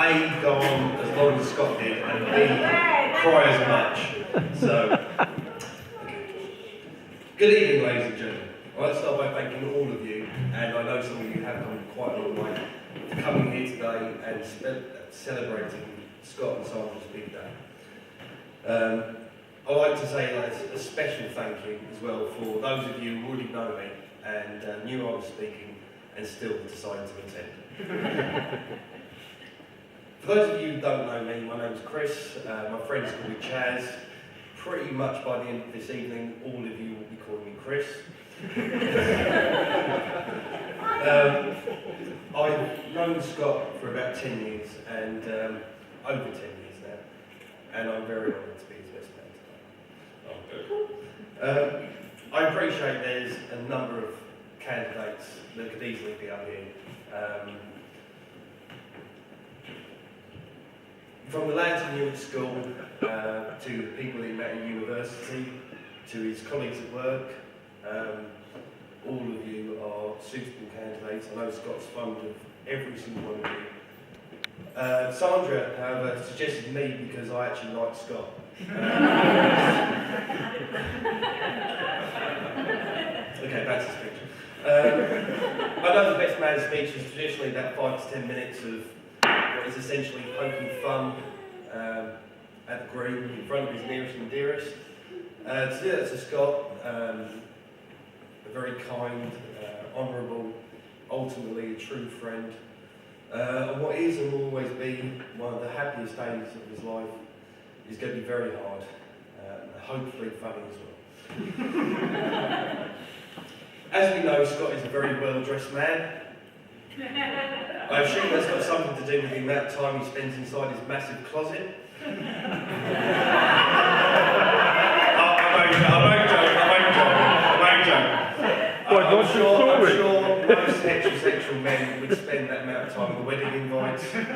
A, go on as long as Scott did, and B, cry as much. So, good evening, ladies and gentlemen. I'd like to start by thanking all of you, and I know some of you have come quite a long way, for coming here today and celebrating Scott and Sandra's big day. I'd like to say a special thank you as well for those of you who already know me and knew I was speaking and still decided to attend. For those of you who don't know me, my name's Chris, my friends call me Chaz. Pretty much by the end of this evening, all of you will be calling me Chris. I've known Scott for about 10 years, and over 10 years now, and I'm very honoured to be his best man today. I appreciate there's a number of candidates that could easily be up here. From the lads he knew at school, to the people he met at university, to his colleagues at work, all of you are suitable candidates. I know Scott's fond of every single one of you. Sandra, however, suggested me because I actually like Scott. Okay, back to speech. I know the best man's speech is traditionally about 5 to 10 minutes of what is essentially poking fun at the group in front of his nearest and dearest. To do that to Scott, a very kind, honourable, ultimately a true friend, and what is and will always be one of the happiest days of his life is going to be very hard, hopefully funny as well. As we know, Scott is a very well-dressed man. I assume that's got something to do with the amount of time he spends inside his massive closet. I won't joke. I'm sure most heterosexual men would spend that amount of time on the wedding invites and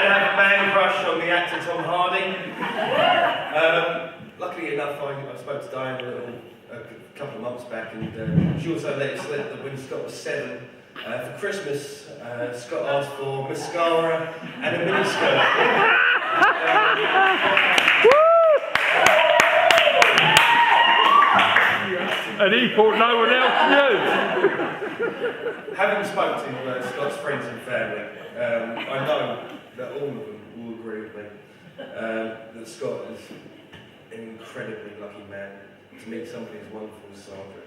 have a man crush on the actor Tom Hardy. Luckily enough, I spoke to Diane a couple of months back, and she also let it slip that when Scott was 7, for Christmas, Scott asked for mascara and a miniskirt. And he thought no one else knew. Having spoken to Scott's friends and family, I know that all of them will agree with me that Scott is an incredibly lucky man to meet somebody as wonderful as Sandra.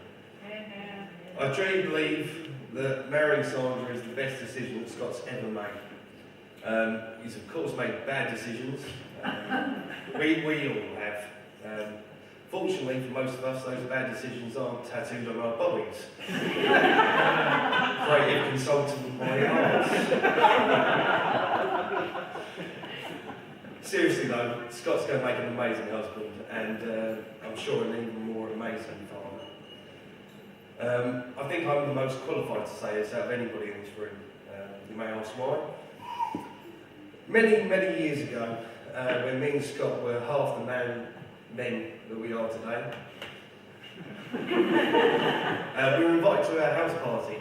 I truly believe that marrying Sandra is the best decision that Scott's ever made. He's of course made bad decisions. We all have. Fortunately for most of us, those bad decisions aren't tattooed on our bodies. Creative consultant by arts. Seriously though, Scott's going to make an amazing husband, and I'm sure an even more amazing father. I think I'm the most qualified to say this out of anybody in this room. You may ask why. Many years ago, when me and Scott were half the men that we are today, we were invited to our house party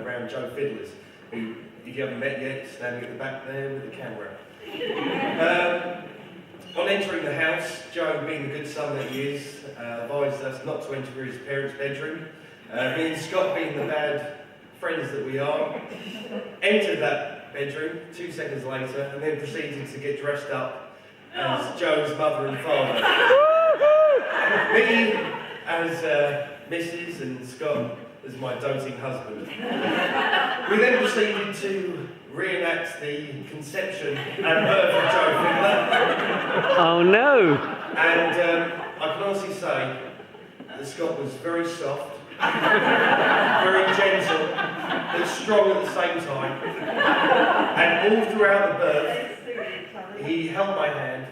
around Joe Fiddler's, who, if you haven't met yet, standing at the back there with the camera. On entering the house, Joe, being the good son that he is, advised us not to enter his parents' bedroom. Me and Scott, being the bad friends that we are, entered that bedroom 2 seconds later and then proceeded to get dressed up as Joe's mother and father. Me as Mrs. and Scott as my doting husband. We then proceeded to reenact the conception and birth of Joe Fiddler. Oh no! And I can honestly say that Scott was very soft, very gentle, but strong at the same time. And all throughout the birth, he held my hand.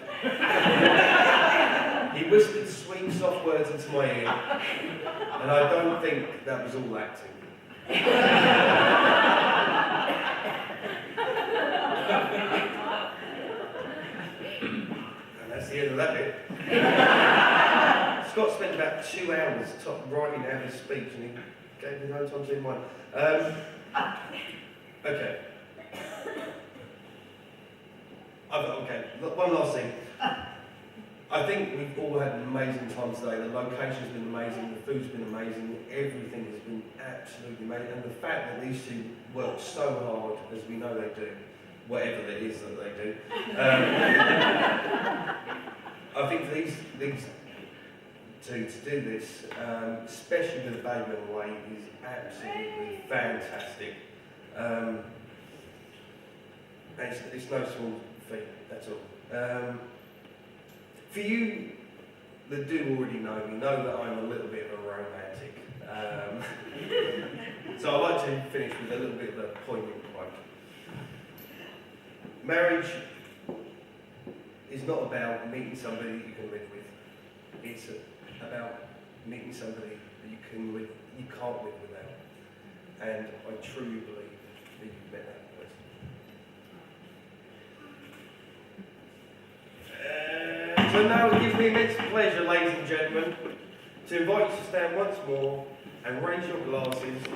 He whispered sweet, soft words into my ear, and I don't think that was all acting. And that's the end of that bit. Scott spent about 2 hours writing out his speech, and he gave me no time to do mine. Okay. one last thing. I think we've all had an amazing time today. The location's been amazing, the food's been amazing, everything has been absolutely amazing. And the fact that these two work so hard, as we know they do, whatever it is that they do. I think for these two to do this, especially with the baby on the way, is absolutely fantastic. And it's no small feat at all. For you that do already know me, know that I'm a little bit of a romantic. So I'd like to finish with a little bit of a poignant quote. Marriage is not about meeting somebody that you can live with. It's about meeting somebody that you can't live without. And I truly believe that you've met that person. So now it gives me immense pleasure, ladies and gentlemen, to invite you to stand once more and raise your glasses